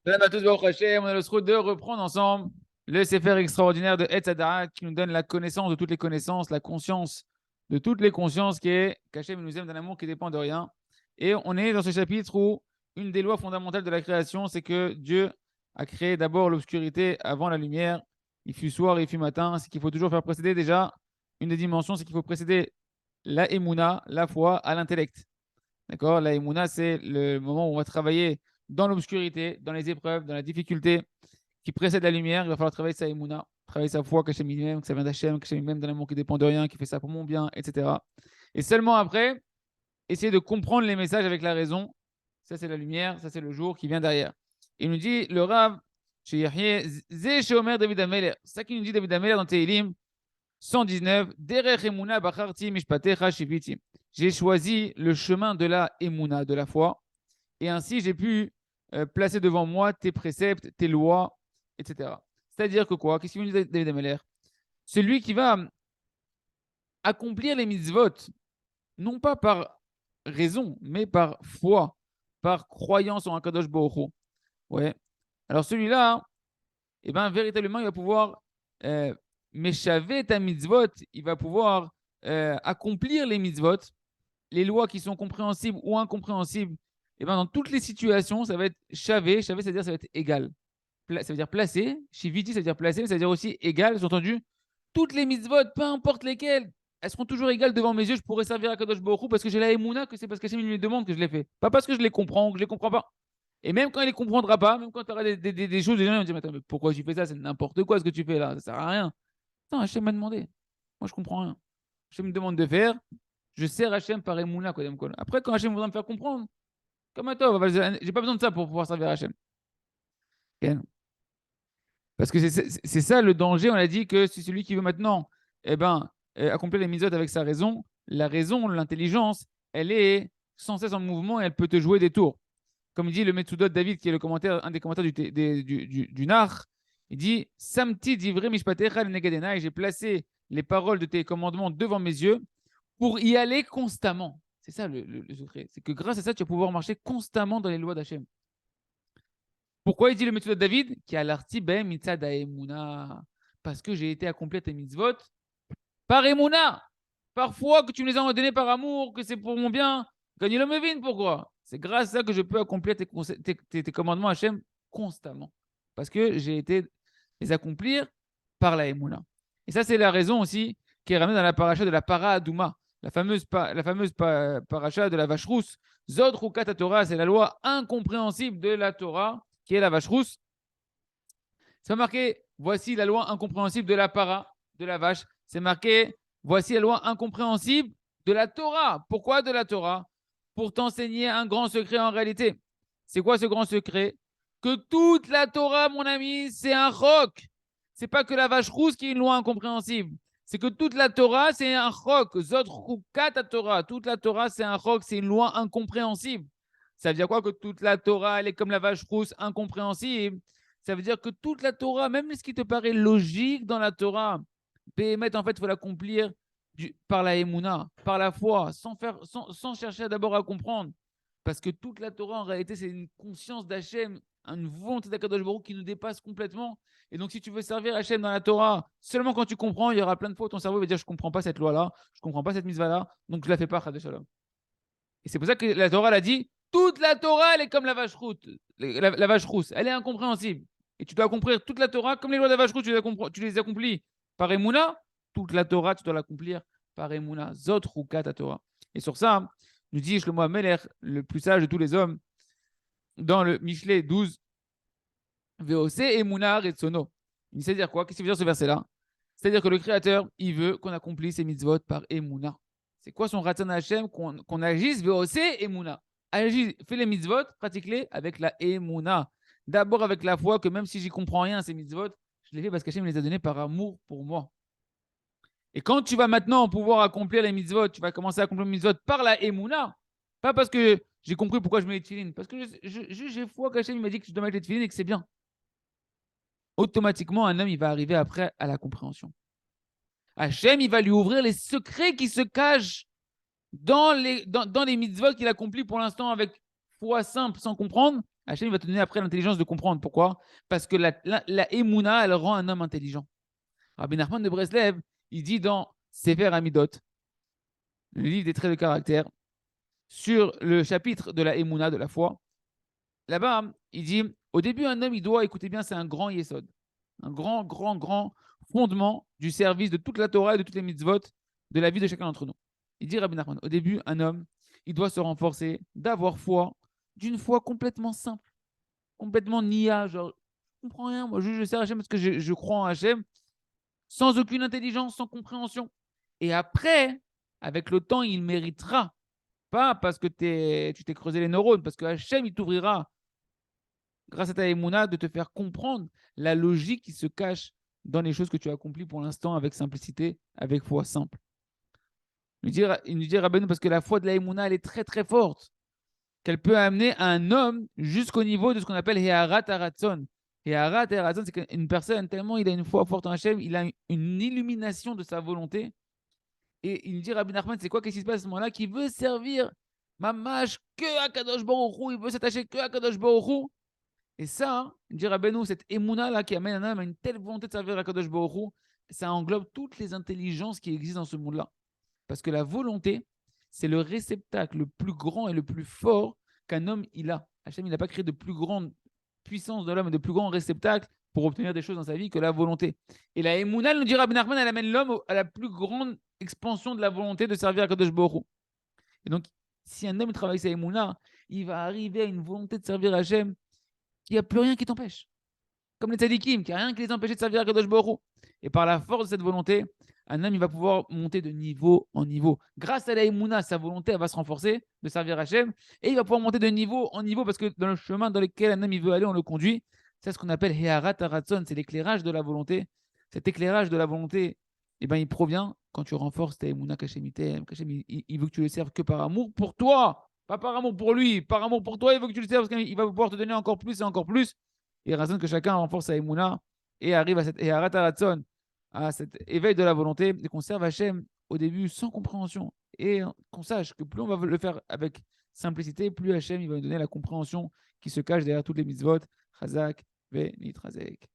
Salam à tous, Baruch Hashem. On a le droit de reprendre ensemble le Sefer extraordinaire de Etz Hadara qui nous donne la connaissance de toutes les connaissances, la conscience de toutes les consciences qui est qu'Hachem nous aime d'un amour qui dépend de rien. Et on est dans ce chapitre où une des lois fondamentales de la création, c'est que Dieu a créé d'abord l'obscurité avant la lumière. Il fut soir et il fut matin. C'est qu'il faut toujours faire précéder déjà une des dimensions, c'est qu'il faut précéder la Emouna, la foi, à l'intellect. D'accord? La Emouna, c'est le moment où on va travailler dans l'obscurité, dans les épreuves, dans la difficulté qui précède la lumière. Il va falloir travailler sa Emouna, travailler sa foi, qu'Hachem lui-même, que ça vient d'Hachem, qu'Hachem lui-même d'un amour qui dépend de rien, qui fait ça pour mon bien, etc. Et seulement après, essayer de comprendre les messages avec la raison. Ça, c'est la lumière, ça, c'est le jour qui vient derrière. Il nous dit, le Rav, chez Yahya, Zé Shomer David Ameler. C'est ça qu'il nous dit David Ameler dans Tehilim 119. Derech Emouna Bacharti Mishpatecha Shiviti. J'ai choisi le chemin de la Emouna, de la foi, et ainsi j'ai pu placer devant moi tes préceptes, tes lois, etc. C'est-à-dire que quoi? Qu'est-ce qu'il dit David Ameller? Celui qui va accomplir les mitzvot, non pas par raison, mais par foi, par croyance en Akadosh Baruch Hu. Ouais. Alors celui-là, eh ben, véritablement, il va pouvoir méchaver ta mitzvot, il va pouvoir accomplir les mitzvot, les lois qui sont compréhensibles ou incompréhensibles. Et ben, dans toutes les situations, ça va être chavé. Chavé, c'est-à-dire ça va être égal. Ça veut dire placé. Shiviti, ça veut dire placé, mais ça veut dire aussi égal. J'ai entendu. Toutes les mitzvot, peu importe lesquelles, elles seront toujours égales devant mes yeux. Je pourrais servir à Kadosh Baruch Hu parce que j'ai la émouna, que c'est parce qu'Hachem me demande que je l'ai fait. Pas parce que je les comprends ou que je les comprends pas. Et même quand il les comprendra pas, même quand tu auras des choses, les gens vont dire, mais attends, mais pourquoi tu fais ça? C'est n'importe quoi ce que tu fais là. Ça sert à rien. Non, Hachem m'a demandé. Moi, je comprends rien. Hachem me demande de faire. Je sers Hachem par émouna. Après, quand Hachem voudra me faire comprendre, comme à toi, j'ai pas besoin de ça pour pouvoir servir Hachem. Okay. Parce que c'est ça le danger. On a dit que si celui qui veut maintenant eh ben, accomplir les misotes avec sa raison, la raison, l'intelligence, elle est sans cesse en mouvement et elle peut te jouer des tours. Comme dit le Metsudot David, qui est le commentaire, un des commentaires du Nar, il dit Samti divrei mishpatecha le j'ai placé les paroles de tes commandements devant mes yeux pour y aller constamment. C'est ça le secret. C'est que grâce à ça, tu vas pouvoir marcher constamment dans les lois d'Hachem. Pourquoi il dit le méthode de David? Qui a l'arti ben mitzad emuna. Parce que j'ai été accompli à tes mitzvot par emuna. Parfois que tu me les as donnés par amour, que c'est pour mon bien. Gagner le mevin, pourquoi? C'est grâce à ça que je peux accomplir tes commandements Hachem constamment. Parce que j'ai été les accomplir par la emuna. Et ça, c'est la raison aussi qui est ramenée dans la paracha de la para Adouma, la fameuse paracha de la vache rousse. Zod Rukat Torah, c'est la loi incompréhensible de la Torah qui est la vache rousse. C'est marqué, voici la loi incompréhensible de la para, de la vache. C'est marqué, voici la loi incompréhensible de la Torah. Pourquoi de la Torah? Pour t'enseigner un grand secret en réalité. C'est quoi ce grand secret? Que toute la Torah, mon ami, c'est un roc. C'est pas que la vache rousse qui est une loi incompréhensible. C'est que toute la Torah, c'est un roc. Zot chukat Torah. Toute la Torah, c'est un roc, c'est une loi incompréhensible. Ça veut dire quoi? Que toute la Torah, elle est comme la vache rousse, incompréhensible. Ça veut dire que toute la Torah, même ce qui te paraît logique dans la Torah, Béhémet, en fait, il faut l'accomplir par la Emouna, par la foi, sans chercher d'abord à comprendre. Parce que toute la Torah, en réalité, c'est une conscience d'Hachem, une volonté d'Akadosh Baruch qui nous dépasse complètement. Et donc, si tu veux servir Hachem dans la Torah, seulement quand tu comprends, il y aura plein de fois où ton cerveau va dire je ne comprends pas cette loi-là, je ne comprends pas cette mitzvah-là, donc je ne la fais pas, Chad Shalom. Et c'est pour ça que la Torah l'a dit toute la Torah, elle est comme la vache rousse. La vache rousse, elle est incompréhensible. Et tu dois comprendre toute la Torah, comme les lois de la vache rousse, tu les accomplis par Emouna. Toute la Torah, tu dois l'accomplir par Emouna. Zot Ruka ta Torah. Et sur ça, nous dit Shlomo Ameler, le plus sage de tous les hommes, dans le Michelet 12, VOC Emouna Retsono. Il sait dire quoi? Qu'est-ce qu'il veut dire ce verset-là? C'est-à-dire que le Créateur, il veut qu'on accomplisse ses mitzvot par Emouna. C'est quoi son Ratzon Hashem? Qu'on agisse VOC Emouna. Agis, fais les mitzvot, pratique-les avec la Emouna. D'abord avec la foi que même si j'y comprends rien, ces mitzvot, je les fais parce qu'Hachem me les a donnés par amour pour moi. Et quand tu vas maintenant pouvoir accomplir les mitzvot, tu vas commencer à accomplir les mitzvot par la Emouna, pas parce que j'ai compris pourquoi je mets les tefilines, parce que j'ai foi qu'Hachem m'a dit que je dois mettre les tefilines et que c'est bien. Automatiquement, un homme, il va arriver après à la compréhension. Hachem, il va lui ouvrir les secrets qui se cachent dans les mitzvot qu'il accomplit pour l'instant avec foi simple, sans comprendre. Hachem va te donner après l'intelligence de comprendre. Pourquoi? Parce que la Emouna, elle rend un homme intelligent. Rabbi Nachman de Breslev, il dit dans Sefer Amidot, le livre des traits de caractère, sur le chapitre de la Emouna, de la foi, là-bas, il dit, au début, un homme, il doit, écoutez bien, c'est un grand yesod, un grand, grand, grand fondement du service de toute la Torah et de toutes les mitzvot de la vie de chacun d'entre nous. Il dit, Rabbi Nachman, au début, un homme, il doit se renforcer, d'avoir foi, d'une foi complètement simple, complètement nia, genre, je comprends rien, moi, je sers Hachem parce que je crois en Hachem, sans aucune intelligence, sans compréhension. Et après, avec le temps, il méritera, pas parce que tu t'es creusé les neurones, parce que Hachem, il t'ouvrira grâce à ta émouna, de te faire comprendre la logique qui se cache dans les choses que tu as accomplies pour l'instant avec simplicité, avec foi simple. Il nous dit Rabbeinu, parce que la foi de la émouna, elle est très très forte, qu'elle peut amener un homme jusqu'au niveau de ce qu'on appelle Heharat Haratzon. Heharat Haratzon, c'est qu'une personne, tellement il a une foi forte en Hachem, il a une illumination de sa volonté. Et il nous dit Rabbi Nachman, c'est quoi, qu'est-ce qui se passe à ce moment-là? Qui veut servir Mamash que à Kadosh Baruch Hu, il veut s'attacher que à Kadosh Baruch Hu. Et ça, dit Rabbeinu, cette émouna là qui amène un homme à une telle volonté de servir à Kadosh Baruch Hu, ça englobe toutes les intelligences qui existent dans ce monde-là. Parce que la volonté, c'est le réceptacle le plus grand et le plus fort qu'un homme il a. Hachem, il n'a pas créé de plus grande puissance de l'homme et de plus grand réceptacle pour obtenir des choses dans sa vie que la volonté. Et la émouna, nous dit Rabbi Nachman, elle amène l'homme à la plus grande expansion de la volonté de servir à Kadosh Baruch Hu. Et donc, si un homme travaille sa émouna, il va arriver à une volonté de servir à Hachem, il n'y a plus rien qui t'empêche. Comme les tzadikim, qui n'y a rien qui les empêche de servir à Kadosh Baruch Hu. Et par la force de cette volonté, un homme il va pouvoir monter de niveau en niveau. Grâce à la Emouna, sa volonté elle va se renforcer de servir Hachem. Et il va pouvoir monter de niveau en niveau parce que dans le chemin dans lequel un homme il veut aller, on le conduit. C'est ce qu'on appelle Heharat Haratzon, c'est l'éclairage de la volonté. Cet éclairage de la volonté, eh ben, il provient quand tu renforces ta Emouna qu'Hachem il veut que tu le serves que par amour pour toi. Pas par amour pour lui, par amour pour toi, il veut que tu le serves parce qu'il va pouvoir te donner encore plus et encore plus. Et raisonne que chacun renforce sa Emouna et arrive à cette Heharat Haratzon, à cet éveil de la volonté et qu'on serve Hachem au début sans compréhension. Et qu'on sache que plus on va le faire avec simplicité, plus Hachem il va nous donner la compréhension qui se cache derrière toutes les mitzvot. Chazak, ve nitrazek.